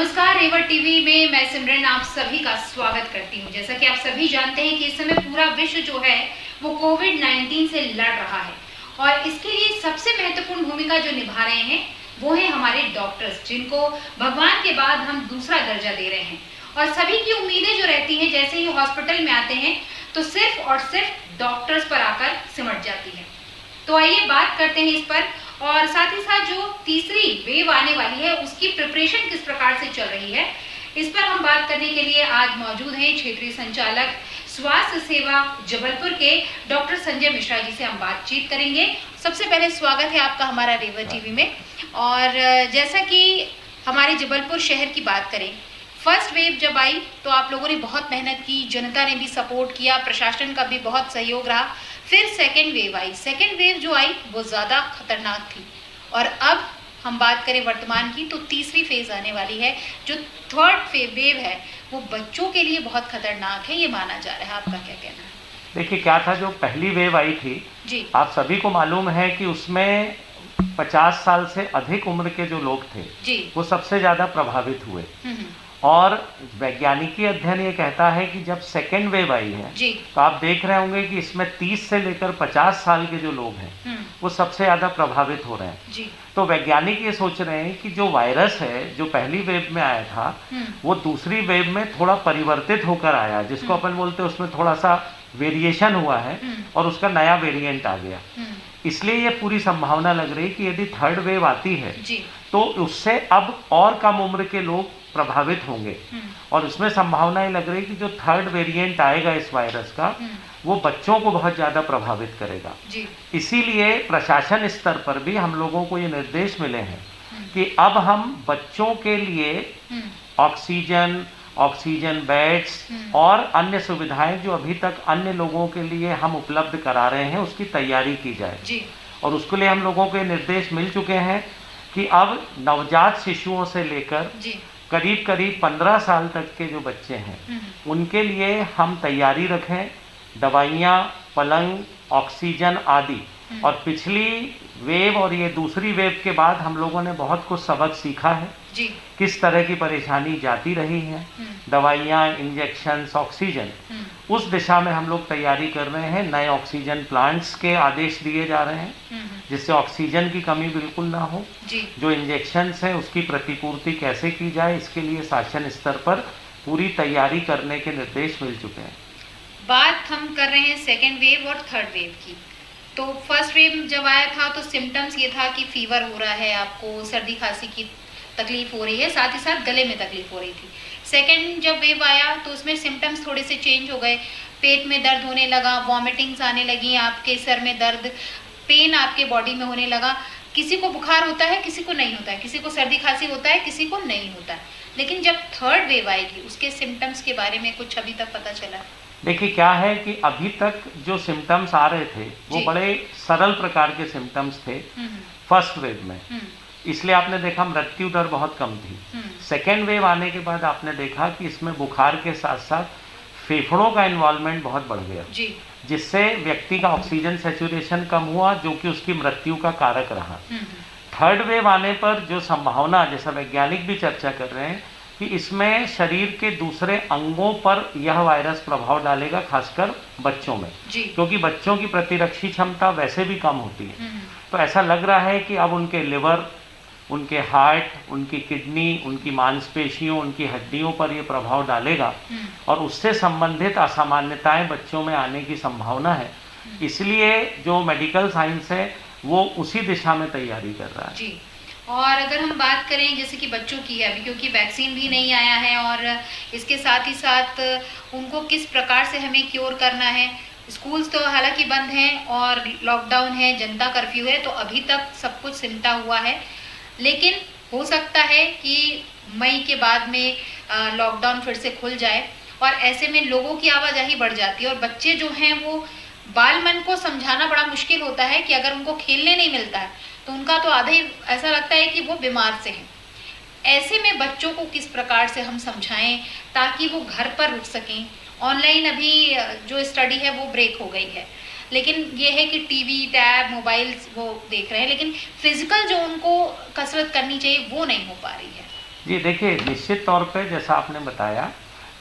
नमस्कार, रेवा टीवी में मैं सिमरन आप सभी का स्वागत करती हूं। जैसा कि आप सभी जानते हैं कि इस समय पूरा विश्व जो है वो कोविड-19 से लड़ रहा है और इसके लिए सबसे महत्वपूर्ण भूमिका जो निभा रहे हैं वो है हमारे डॉक्टर्स, जिनको भगवान के बाद हम दूसरा दर्जा दे रहे हैं। और सभी की उम्मीदें जो रहती हैं जैसे ही हॉस्पिटल में आते हैं तो सिर्फ और सिर्फ डॉक्टर्स पर आकर सिमट जाती है। तो आइए बात करते हैं इस पर, और साथ ही साथ जो तीसरी वेव आने वाली है उसकी प्रिपरेशन किस प्रकार से चल रही है, इस पर हम बात करने के लिए आज मौजूद हैं क्षेत्रीय संचालक स्वास्थ्य सेवा जबलपुर के डॉक्टर संजय मिश्रा जी से हम बातचीत करेंगे। सबसे पहले स्वागत है आपका हमारा रेवा टीवी में। और जैसा कि हमारे जबलपुर शहर की बात करें, फर्स्ट वेव जब आई तो आप लोगों ने बहुत मेहनत की, जनता ने भी सपोर्ट किया, प्रशासन का भी बहुत सहयोग रहा। फिर सेकेंड वेव आई। सेकेंड वेव जो आई वो ज़्यादा खतरनाक थी और अब हम बात करें वर्तमान की तो तीसरी फेज आने वाली है। जो थर्ड वेव है वो बच्चों के लिए बहुत खतरनाक है, ये माना जा रहा है। आपका क्या कहना है? देखिए, क्या था, जो पहली वेव आई थी जी, आप सभी को मालूम है कि उसमें 50 साल से अधिक उम्र के जो लोग थे जी, वो सबसे ज़्यादा प्रभावित हुए। हम्म, और वैज्ञानिकी अध्ययन ये कहता है कि जब सेकेंड वेव आई है जी, तो आप देख रहे होंगे कि इसमें 30 से लेकर 50 साल के जो लोग हैं वो सबसे ज़्यादा प्रभावित हो रहे हैं। जी, तो वैज्ञानिक ये सोच रहे हैं कि जो वायरस है जो पहली वेव में आया था वो दूसरी वेव में थोड़ा परिवर्तित होकर आया, जिसको अपन बोलते हैं उसमें थोड़ा सा वेरिएशन हुआ है और उसका नया वेरिएंट आ गया। इसलिए ये पूरी संभावना लग रही है कि यदि थर्ड वेव आती है जी, तो उससे अब और कम उम्र के लोग प्रभावित होंगे। और उसमें संभावना ये लग रही है कि जो थर्ड वेरिएंट आएगा इस वायरस का वो बच्चों को बहुत ज़्यादा प्रभावित करेगा। जी, इसीलिए प्रशासन स्तर पर भी हम लोगों को ये निर्देश मिले हैं कि अब हम बच्चों के लिए ऑक्सीजन बेड्स और अन्य सुविधाएं जो अभी तक अन्य लोगों के लिए हम उपलब्ध करा रहे हैं उसकी तैयारी की जाए। जी, और उसके लिए हम लोगों को ये निर्देश मिल चुके हैं कि अब नवजात शिशुओं से लेकर जी, करीब करीब 15 साल तक के जो बच्चे हैं उनके लिए हम तैयारी रखें, दवाइयाँ, पलंग, ऑक्सीजन आदि। और पिछली वेव और ये दूसरी वेव के बाद हम लोगों ने बहुत कुछ सबक सीखा है, जी, किस तरह की परेशानी जाती रही है, दवाइयाँ, इंजेक्शंस, ऑक्सीजन, उस दिशा में हम लोग तैयारी कर रहे हैं। नए ऑक्सीजन प्लांट्स के आदेश दिए जा रहे हैं जिससे ऑक्सीजन की कमी बिल्कुल ना हो। जी। जो इंजेक्शंस हैं उसकी प्रतिपूर्ति कैसे की जाए, इसके लिए शासन स्तर पर पूरी तैयारी करने के निर्देश मिल चुके हैं। बात हम कर रहे हैं सेकेंड वेव और थर्ड वेव की। तो फर्स्ट वेव जब आया था तो सिम्टम्स ये था कि फीवर हो रहा है, आपको सर्दी खांसी की तकलीफ हो रही है, साथ ही साथ गले में तकलीफ हो रही थी। सेकेंड जब वेव आया तो उसमें सिम्टम्स थोड़े से चेंज हो गए, पेट में दर्द होने लगा, वॉमिटिंग्स आने लगी, आपके सर में दर्द, पेन आपके बॉडी में होने लगा। किसी को बुखार होता है, किसी को नहीं होता है, किसी को सर्दी खांसी होता है, किसी को नहीं होता है। लेकिन जब थर्ड वेव आएगी उसके सिम्टम्स के बारे में कुछ अभी तक पता चला? देखिए, क्या है कि अभी तक जो सिम्टम्स आ रहे थे वो जी। बड़े सरल प्रकार के सिम्टम्स थे फर्स्ट वेव में, इसलिए आपने देखा मृत्यु दर बहुत कम थी। सेकेंड वेव आने के बाद आपने देखा कि इसमें बुखार के साथ साथ फेफड़ों का इन्वॉल्वमेंट बहुत बढ़ गया, जी, जिससे व्यक्ति का ऑक्सीजन सैचुरेशन कम हुआ, जो कि उसकी मृत्यु का कारक रहा। थर्ड वेव आने पर जो संभावना, जैसा वैज्ञानिक भी चर्चा कर रहे हैं कि इसमें शरीर के दूसरे अंगों पर यह वायरस प्रभाव डालेगा, खासकर बच्चों में, जी, क्योंकि बच्चों की प्रतिरक्षी क्षमता वैसे भी कम होती है। तो ऐसा लग रहा है कि अब उनके लिवर, उनके हार्ट, उनकी किडनी, उनकी मांसपेशियों, उनकी हड्डियों पर यह प्रभाव डालेगा और उससे संबंधित असामान्यताएं बच्चों में आने की संभावना है। इसलिए जो मेडिकल साइंस है वो उसी दिशा में तैयारी कर रहा है। जी। और अगर हम बात करें जैसे कि बच्चों की है अभी, क्योंकि वैक्सीन भी नहीं आया है और इसके साथ ही साथ उनको किस प्रकार से हमें क्योर करना है। स्कूल्स तो हालांकि बंद हैं और लॉकडाउन है, जनता कर्फ्यू है, तो अभी तक सब कुछ सिमटा हुआ है। लेकिन हो सकता है कि मई के बाद में लॉकडाउन फिर से खुल जाए और ऐसे में लोगों की आवाजाही बढ़ जाती है और बच्चे जो हैं वो बाल मन को समझाना बड़ा मुश्किल होता है कि अगर उनको खेलने नहीं मिलता है तो उनका तो आधा ही ऐसा लगता है कि वो बीमार से हैं। ऐसे में बच्चों को किस प्रकार से हम समझाएं ताकि वो घर पर रुक सकें। ऑनलाइन अभी जो स्टडी है वो ब्रेक हो गई है, लेकिन ये है कि टीवी, टैब, मोबाइल्स वो देख रहे हैं, लेकिन फिजिकल जो उनको कसरत करनी चाहिए वो नहीं हो पा रही है। जी देखिए, निश्चित तौर पे जैसा आपने बताया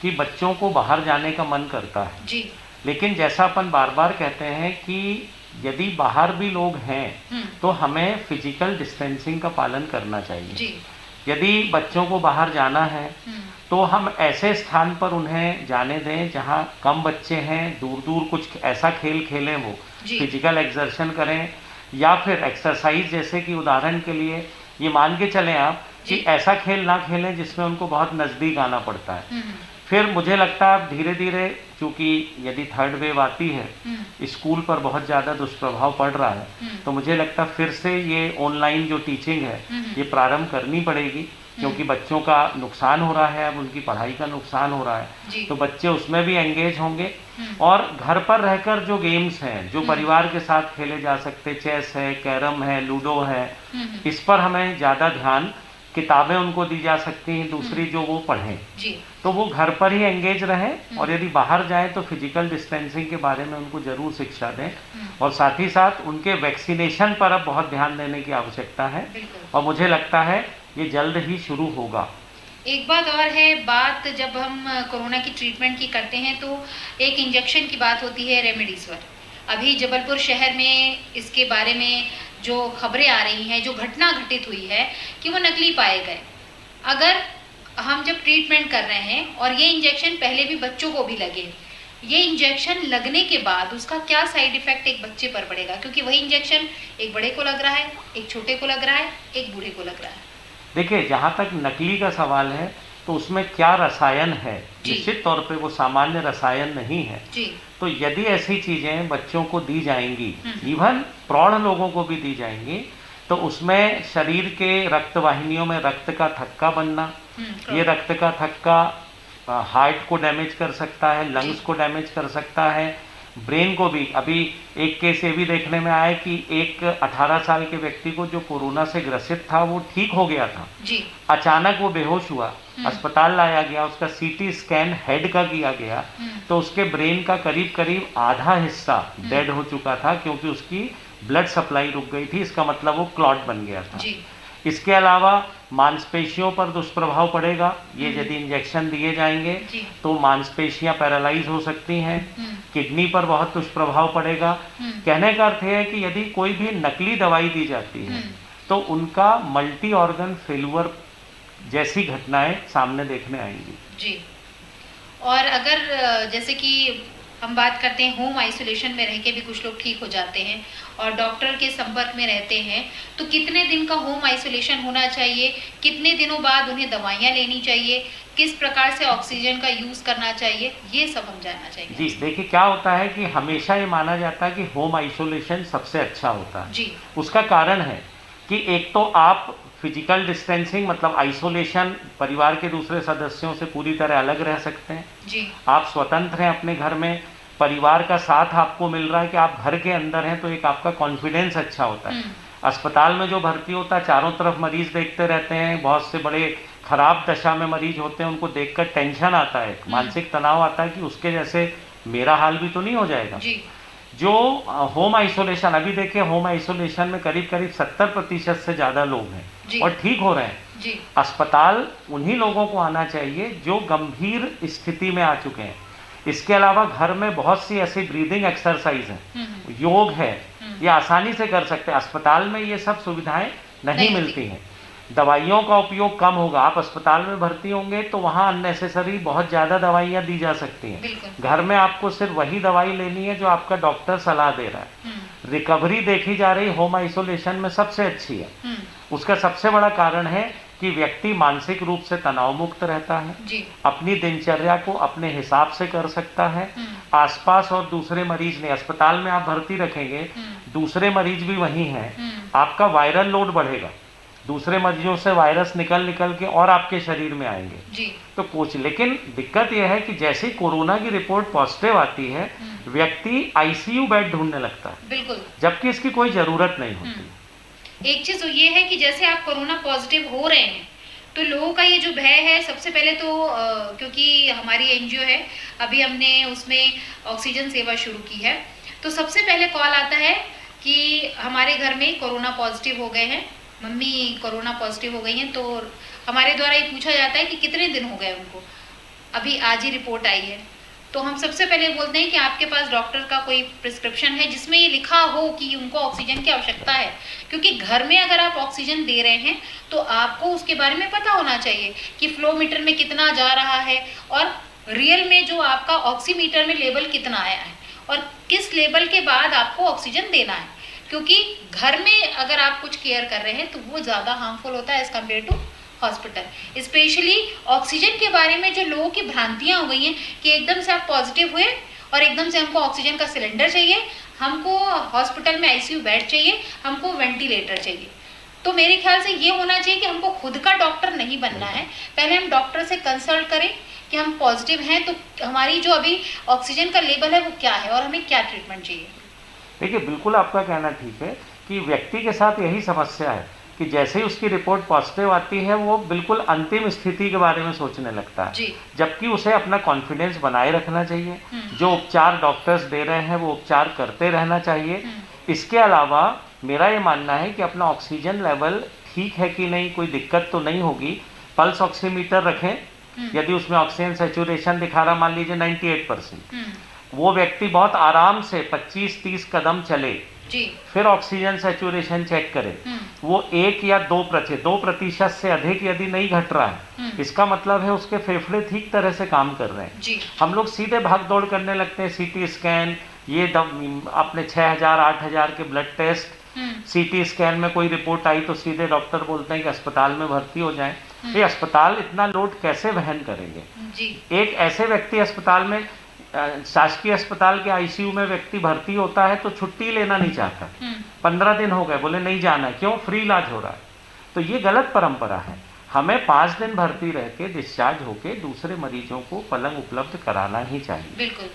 कि बच्चों को बाहर जाने का मन करता है, जी। लेकिन जैसा अपन बार-बार कहते हैं कि यदि बाहर भी लोग हैं, तो हमें फिजिकल डिस्टेंसिंग का पालन करना चाहिए। जी। यदि बच्चों को बाहर जाना है, तो हम ऐसे स्थान पर उन्हें जाने दें जहां कम बच्चे हैं, दूर-दूर कुछ ऐसा खेल खेलें वो, जी। फिजिकल एक्सर्शन करें, या फिर एक्सरसाइज जैसे कि उदाहरण के लिए ये मान के चलें आप कि जी। ऐसा खेल ना खेलें जिसमें उनको बहुत नज़दीक आना पड़ता है। हम्म। फिर मुझे लगता है अब धीरे-धीरे, चूँकि यदि थर्ड वेव आती है, स्कूल पर बहुत ज़्यादा दुष्प्रभाव पड़ रहा है, तो मुझे लगता है फिर से ये ऑनलाइन जो टीचिंग है, ये प्रारंभ करनी पड़ेगी, क्योंकि बच्चों का नुकसान हो रहा है, अब उनकी पढ़ाई का नुकसान हो रहा है, तो बच्चे उसमें भी एंगेज होंगे। और घर पर रहकर जो गेम्स हैं, जो परिवार के साथ खेले जा सकते, चेस है, कैरम है, लूडो है, इस पर हमें ज़्यादा ध्यान, किताबें उनको दी जा सकती हैं, दूसरी जो वो पढ़ें, तो वो घर पर ही एंगेज रहें, और यदि बाहर जाएं तो फिजिकल डिस्टेंसिंग के बारे में उनको ज़रूर शिक्षा दें, और साथ ही साथ उनके वैक्सीनेशन पर अब बहुत ध्यान देने की आवश्यकता है, और मुझे लगता है ये जल्द ही शुरू होगा। एक बात और है, बात जब हम कोरोना की ट्रीटमेंट की करते हैं तो एक इंजेक्शन की बात होती है रेमडेसिविर। अभी जबलपुर शहर में इसके बारे में जो खबरें आ रही हैं, जो घटना घटित हुई है कि वो नकली पाए गए। अगर हम जब ट्रीटमेंट कर रहे हैं और ये इंजेक्शन पहले भी बच्चों को भी लगे, ये इंजेक्शन लगने के बाद उसका क्या साइड इफेक्ट एक बच्चे पर पड़ेगा, क्योंकि वही इंजेक्शन एक बड़े को लग रहा है, एक छोटे को लग रहा है, एक बूढ़े को लग रहा है। देखिए, जहाँ तक नकली का सवाल है, तो उसमें क्या रसायन है, निश्चित तौर पे वो सामान्य रसायन नहीं है। तो यदि ऐसी चीज़ें बच्चों को दी जाएंगी, इवन प्रौढ़ लोगों को भी दी जाएंगी, तो उसमें शरीर के रक्त वाहिनियों में रक्त का थक्का बनना, ये रक्त का थक्का हार्ट को डैमेज कर सकता है, लंग्स को डैमेज कर सकता है, ब्रेन को भी। अभी एक केस ये भी देखने में आया कि एक 18 साल के व्यक्ति को जो कोरोना से ग्रसित था, वो ठीक हो गया था, अचानक वो बेहोश हुआ, अस्पताल लाया गया, उसका सीटी स्कैन हेड का किया गया, तो उसके ब्रेन का करीब करीब आधा हिस्सा डेड हो चुका था, क्योंकि उसकी ब्लड सप्लाई रुक गई थी, इसका मतलब वो क्लॉट बन गया था। इसके अलावा मांसपेशियों पर दुष्प्रभाव पड़ेगा, ये यदि इंजेक्शन दिए जाएंगे तो मांसपेशियां पैरालाइज हो सकती हैं, किडनी पर बहुत दुष्प्रभाव पड़ेगा। कहने का अर्थ है कि यदि कोई भी नकली दवाई दी जाती है, तो उनका मल्टी ऑर्गन फेल्यूर जैसी घटनाएं सामने देखने आएंगी। जी। और अगर जैसे कि हम बात करते हैं होम आइसोलेशन में रह के भी कुछ लोग ठीक हो जाते हैं और डॉक्टर के संपर्क में रहते हैं, तो कितने दिन का होम आइसोलेशन होना चाहिए, कितने दिनों बाद उन्हें दवाइयाँ लेनी चाहिए, किस प्रकार से ऑक्सीजन का यूज़ करना चाहिए, ये सब हम जानना चाहिए। जी देखिए, क्या होता है कि हमेशा ये माना जाता है कि होम आइसोलेशन सबसे अच्छा होता है। जी। उसका कारण है कि एक तो आप फिजिकल डिस्टेंसिंग मतलब आइसोलेशन, परिवार के दूसरे सदस्यों से पूरी तरह अलग रह सकते हैं। जी। आप स्वतंत्र हैं अपने घर में, परिवार का साथ आपको मिल रहा है कि आप घर के अंदर हैं, तो एक आपका कॉन्फिडेंस अच्छा होता है। अस्पताल में जो भर्ती होता है, चारों तरफ मरीज देखते रहते हैं, बहुत से बड़े खराब दशा में मरीज होते हैं, उनको देखकर टेंशन आता है, मानसिक तनाव आता है कि उसके जैसे मेरा हाल भी तो नहीं हो जाएगा। जी। जो होम आइसोलेशन, अभी देखिए होम आइसोलेशन में करीब करीब 70% से ज़्यादा लोग हैं और ठीक हो रहे हैं। जी। अस्पताल उन्हीं लोगों को आना चाहिए जो गंभीर स्थिति में आ चुके हैं। इसके अलावा घर में बहुत सी ऐसी ब्रीदिंग एक्सरसाइज हैं, योग है, ये आसानी से कर सकते हैं। अस्पताल में ये सब सुविधाएं नहीं मिलती हैं। दवाइयों का उपयोग कम होगा, आप अस्पताल में भर्ती होंगे तो वहाँ अननेसेसरी बहुत ज़्यादा दवाइयाँ दी जा सकती हैं। घर में आपको सिर्फ वही दवाई लेनी है जो आपका डॉक्टर सलाह दे रहा है। रिकवरी देखी जा रही होम आइसोलेशन में सबसे अच्छी है। उसका सबसे बड़ा कारण है कि व्यक्ति मानसिक रूप से तनाव मुक्त रहता है, अपनी दिनचर्या को अपने हिसाब से कर सकता है, आसपास और दूसरे मरीज नहीं, अस्पताल में आप भर्ती रखेंगे, दूसरे मरीज भी वहीं हैं, आपका वायरल लोड बढ़ेगा, दूसरे मरीजों से वायरस निकल के और आपके शरीर में आएंगे। तो कुछ, लेकिन दिक्कत यह है कि जैसे ही कोरोना की रिपोर्ट पॉजिटिव आती है, व्यक्ति आईसीयू बेड ढूंढने लगता है, बिल्कुल, जबकि इसकी कोई जरूरत नहीं होती। एक चीज ये है कि जैसे आप कोरोना पॉजिटिव हो रहे हैं तो लोगों का ये जो भय है, सबसे पहले तो क्योंकि हमारी एनजीओ है, अभी हमने उसमें ऑक्सीजन सेवा शुरू की है, तो सबसे पहले कॉल आता है कि हमारे घर में कोरोना पॉजिटिव हो गए हैं, मम्मी कोरोना पॉजिटिव हो गई हैं, तो हमारे द्वारा ये पूछा जाता है कि कितने दिन हो गए उनको, अभी आज ही रिपोर्ट आई है, तो हम सबसे पहले बोलते हैं कि आपके पास डॉक्टर का कोई प्रिस्क्रिप्शन है जिसमें ये लिखा हो कि उनको ऑक्सीजन की आवश्यकता है, क्योंकि घर में अगर आप ऑक्सीजन दे रहे हैं तो आपको उसके बारे में पता होना चाहिए कि फ्लो मीटर में कितना जा रहा है और रियल में जो आपका ऑक्सीमीटर में लेवल कितना आया है और किस लेवल के बाद आपको ऑक्सीजन देना है, क्योंकि घर में अगर आप कुछ केयर कर रहे हैं तो वो ज़्यादा हार्मफुल होता है as compared to hospital. Specially oxygen के बारे में जो लोगों की भ्रांतियां हो गई हैं कि एकदम से आप पॉजिटिव हुए और एकदम से हमको ऑक्सीजन का सिलेंडर चाहिए, हमको हॉस्पिटल में आईसीयू बेड चाहिए, हमको वेंटिलेटर चाहिए। तो मेरे ख्याल से ये होना चाहिए कि हमको खुद का डॉक्टर नहीं बनना है, पहले हम डॉक्टर से कंसल्ट करें कि हम पॉजिटिव हैं तो हमारी जो अभी ऑक्सीजन का लेवल है वो क्या है और हमें क्या ट्रीटमेंट चाहिए। देखिए, बिल्कुल आपका कहना ठीक है कि व्यक्ति के साथ यही समस्या है कि जैसे ही उसकी रिपोर्ट पॉजिटिव आती है वो बिल्कुल अंतिम स्थिति के बारे में सोचने लगता है, जबकि उसे अपना कॉन्फिडेंस बनाए रखना चाहिए। जो उपचार डॉक्टर्स दे रहे हैं वो उपचार करते रहना चाहिए। इसके अलावा मेरा ये मानना है कि अपना ऑक्सीजन लेवल ठीक है कि नहीं, कोई दिक्कत तो नहीं होगी, पल्स ऑक्सीमीटर रखें, यदि उसमें ऑक्सीजन सैचुरेशन दिखा रहा मान लीजिए 98%, वो व्यक्ति बहुत आराम से 25-30 कदम चले, फिर ऑक्सीजन सैचुरेशन चेक करें, वो 1 या 2% से अधिक यदि नहीं घट रहा है, इसका मतलब है उसके फेफड़े ठीक तरह से काम कर रहे हैं। हम लोग सीधे भाग दौड़ करने लगते हैं, सीटी स्कैन, ये अपने 6000-8000 के ब्लड टेस्ट, सीटी स्कैन में कोई रिपोर्ट आई तो सीधे डॉक्टर बोलते हैं कि अस्पताल में भर्ती हो जाएं। ये अस्पताल इतना लोड कैसे वहन करेंगे? एक ऐसे व्यक्ति अस्पताल में, शासकीय अस्पताल के आईसीयू में व्यक्ति भर्ती होता है तो छुट्टी लेना नहीं चाहता, 15 दिन हो गए, बोले नहीं जाना है, क्यों? फ्री इलाज हो रहा है। तो ये गलत परंपरा है। हमें 5 दिन भर्ती रह के डिस्चार्ज होके दूसरे मरीजों को पलंग उपलब्ध कराना ही चाहिए। बिल्कुल,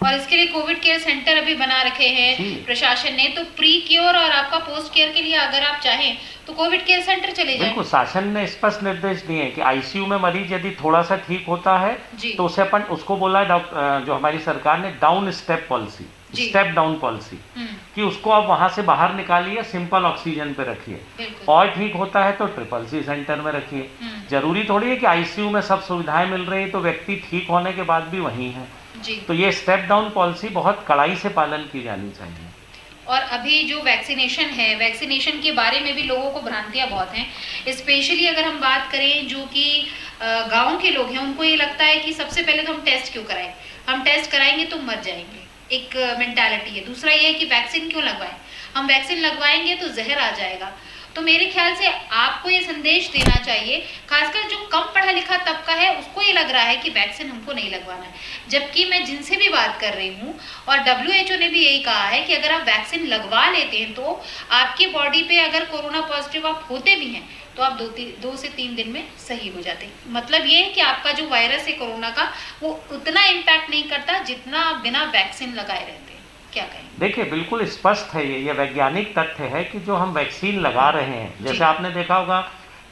और इसके लिए कोविड केयर सेंटर अभी बना रखे हैं प्रशासन ने, तो प्री केयर और आपका पोस्ट केयर के लिए अगर आप चाहें तो कोविड केयर सेंटर चले जाएं। बिल्कुल, शासन ने स्पष्ट निर्देश दिए हैं कि आईसीयू में मरीज यदि थोड़ा सा ठीक होता है तो उसे अपन, उसको बोला जो हमारी सरकार ने down step policy, step down policy, कि उसको आप वहां से बाहर निकालिए, सिंपल ऑक्सीजन पे रखिए, और ठीक होता है तो ट्रिपल सी सेंटर में रखिए। जरूरी थोड़ी है कि आईसीयू में सब सुविधाएं मिल रही है तो व्यक्ति ठीक होने के बाद भी वहीं है। तो ये स्टेप डाउन पॉलिसी बहुत कड़ाई से पालन की जानी चाहिए। और अभी जो वैक्सीनेशन है, वैक्सीनेशन के बारे में भी लोगों को भ्रांतियां बहुत हैं। स्पेशली अगर हम बात करें जो कि गाँव के लोग हैं, उनको ये लगता है कि सबसे पहले तो हम टेस्ट क्यों कराएं, हम टेस्ट कराएंगे तो मर जाएंगे, एक मेंटालिटी है। दूसरा ये है कि वैक्सीन क्यों लगवाएं, हम वैक्सीन लगवाएंगे तो जहर आ जाएगा। तो मेरे ख्याल से आपको ये संदेश देना चाहिए, खासकर जो कम पढ़ा लिखा तबका है उसको ये लग रहा है कि वैक्सीन हमको नहीं लगवाना है, जबकि मैं जिनसे भी बात कर रही हूँ और WHO ने भी यही कहा है कि अगर आप वैक्सीन लगवा लेते हैं तो आपकी बॉडी पे अगर कोरोना पॉजिटिव आप होते भी हैं तो आप 2 से 3 दिन में सही हो जाते हैं। मतलब ये है कि आपका जो वायरस है कोरोना का वो उतना इम्पैक्ट नहीं करता जितना आप बिना वैक्सीन लगाए रहते हैं। क्या कहें? देखिए, बिल्कुल स्पष्ट है, ये वैज्ञानिक तथ्य है कि जो हम वैक्सीन लगा रहे हैं, जैसे आपने देखा होगा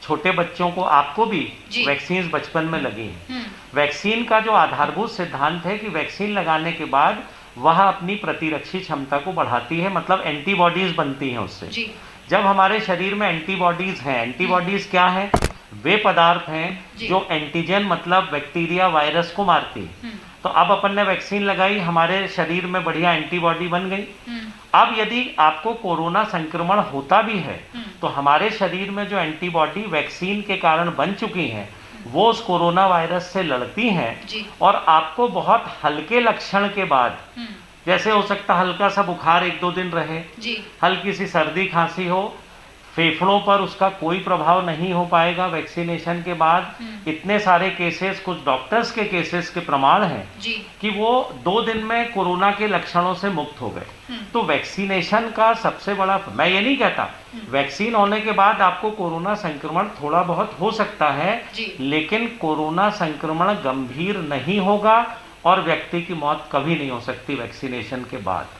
छोटे बच्चों को, आपको भी वैक्सीन बचपन में लगी है। वैक्सीन का जो आधारभूत सिद्धांत है कि वैक्सीन लगाने के बाद वह अपनी प्रतिरक्षी क्षमता को बढ़ाती है, मतलब एंटीबॉडीज बनती हैं उससे। जब हमारे शरीर में एंटीबॉडीज हैं, एंटीबॉडीज क्या है? वे पदार्थ हैं जो एंटीजन मतलब बैक्टीरिया, वायरस को मारती है। तो अब अपन ने वैक्सीन लगाई, हमारे शरीर में बढ़िया एंटीबॉडी बन गई। अब यदि आपको कोरोना संक्रमण होता भी है तो हमारे शरीर में जो एंटीबॉडी वैक्सीन के कारण बन चुकी हैं वो उस कोरोना वायरस से लड़ती हैं, और आपको बहुत हल्के लक्षण के बाद, जैसे हो सकता हल्का सा बुखार 1-2 दिन रहे, हल्की सी सर्दी खांसी हो, फेफड़ों पर उसका कोई प्रभाव नहीं हो पाएगा वैक्सीनेशन के बाद। इतने सारे केसेस, कुछ डॉक्टर्स के केसेस के प्रमाण हैं कि वो 2 दिन में कोरोना के लक्षणों से मुक्त हो गए। तो वैक्सीनेशन का सबसे बड़ा, मैं ये नहीं कहता वैक्सीन होने के बाद आपको कोरोना संक्रमण थोड़ा बहुत हो सकता है, लेकिन कोरोना संक्रमण गंभीर नहीं होगा और व्यक्ति की मौत कभी नहीं हो सकती वैक्सीनेशन के बाद।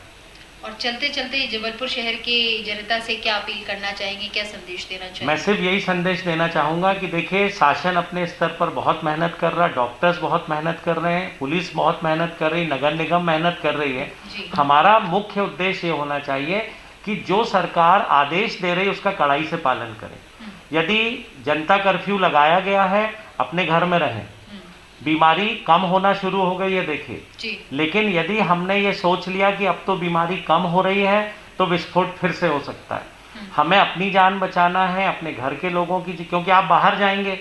और चलते चलते जबलपुर शहर के जनता से क्या अपील करना चाहेंगे, क्या संदेश देना चाहेंगे? मैं सिर्फ यही संदेश देना चाहूँगा कि देखिए, शासन अपने स्तर पर बहुत मेहनत कर रहा है, डॉक्टर्स बहुत मेहनत कर रहे हैं, पुलिस बहुत मेहनत कर रही है, नगर निगम मेहनत कर रही है। हमारा मुख्य उद्देश्य ये होना चाहिए कि जो सरकार आदेश दे रही है उसका कड़ाई से पालन करें। यदि जनता कर्फ्यू लगाया गया है, अपने घर में रहें। बीमारी कम होना शुरू हो गई है देखिए, लेकिन यदि हमने ये सोच लिया कि अब तो बीमारी कम हो रही है तो विस्फोट फिर से हो सकता है। हमें अपनी जान बचाना है, अपने घर के लोगों की, क्योंकि आप बाहर जाएंगे,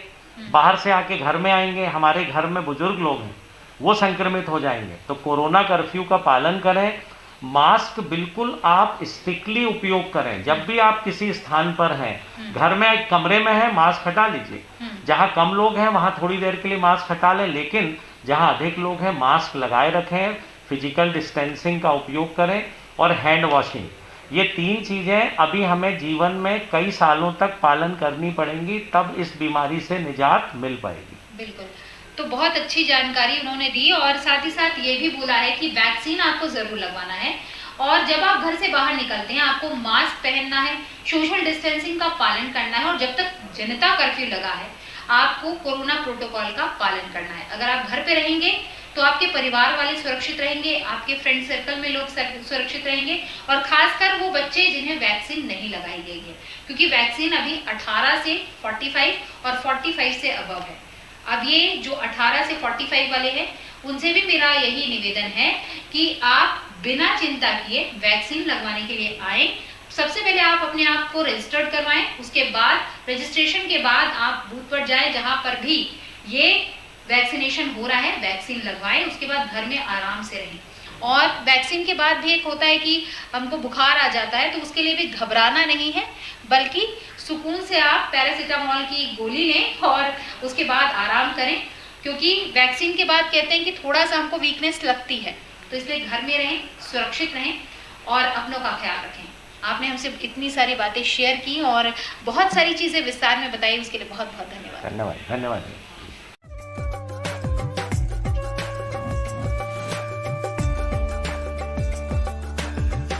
बाहर से आके घर में आएंगे, हमारे घर में बुजुर्ग लोग हैं, वो संक्रमित हो जाएंगे। तो कोरोना कर्फ्यू का पालन करें, मास्क बिल्कुल आप स्ट्रिक्टली उपयोग करें। जब भी आप किसी स्थान पर हैं, घर में एक कमरे में हैं, मास्क हटा लीजिए। जहाँ कम लोग हैं वहाँ थोड़ी देर के लिए मास्क हटा लें, लेकिन जहाँ अधिक लोग हैं मास्क लगाए रखें, फिजिकल डिस्टेंसिंग का उपयोग करें और हैंड वॉशिंग। ये 3 चीज़ें अभी हमें जीवन में कई सालों तक पालन करनी पड़ेंगी, तब इस बीमारी से निजात मिल पाएगी। बिल्कुल, तो बहुत अच्छी जानकारी उन्होंने दी और साथ ही साथ ये भी बोला है कि वैक्सीन आपको ज़रूर लगवाना है और जब आप घर से बाहर निकलते हैं आपको मास्क पहनना है, सोशल डिस्टेंसिंग का पालन करना है और जब तक जनता कर्फ्यू लगा है आपको कोरोना प्रोटोकॉल का पालन करना है। अगर आप घर पे रहेंगे तो आपके परिवार वाले सुरक्षित रहेंगे, आपके फ्रेंड सर्कल में लोग सुरक्षित रहेंगे और खासकर वो बच्चे जिन्हें वैक्सीन नहीं लगाई गई है, क्योंकि वैक्सीन अभी 18 से 45 और 45 से अबव है। अब ये जो 18 से 45 वाले हैं उनसे भी मेरा यही निवेदन है कि आप बिना चिंता किए वैक्सीन लगवाने के लिए आए। सबसे पहले आप अपने आप को रजिस्टर्ड करवाएं, उसके बाद रजिस्ट्रेशन के बाद आप बूथ पर जाएं जहां पर भी ये वैक्सीनेशन हो रहा है, वैक्सीन लगवाएं, उसके बाद घर में आराम से रहें। और वैक्सीन के बाद भी एक होता है कि हमको बुखार आ जाता है, तो उसके लिए भी घबराना नहीं है, बल्कि सुकून से आप पैरासीटामोल की गोली लें और उसके बाद आराम करें, क्योंकि वैक्सीन के बाद कहते हैं कि थोड़ा सा हमको वीकनेस लगती है, तो इसलिए घर में रहें, सुरक्षित रहें और अपनों का ख्याल रखें। आपने हमसे इतनी सारी बातें शेयर की और बहुत सारी चीज़ें विस्तार में बताई, उसके लिए बहुत बहुत धन्यवाद। धन्यवाद।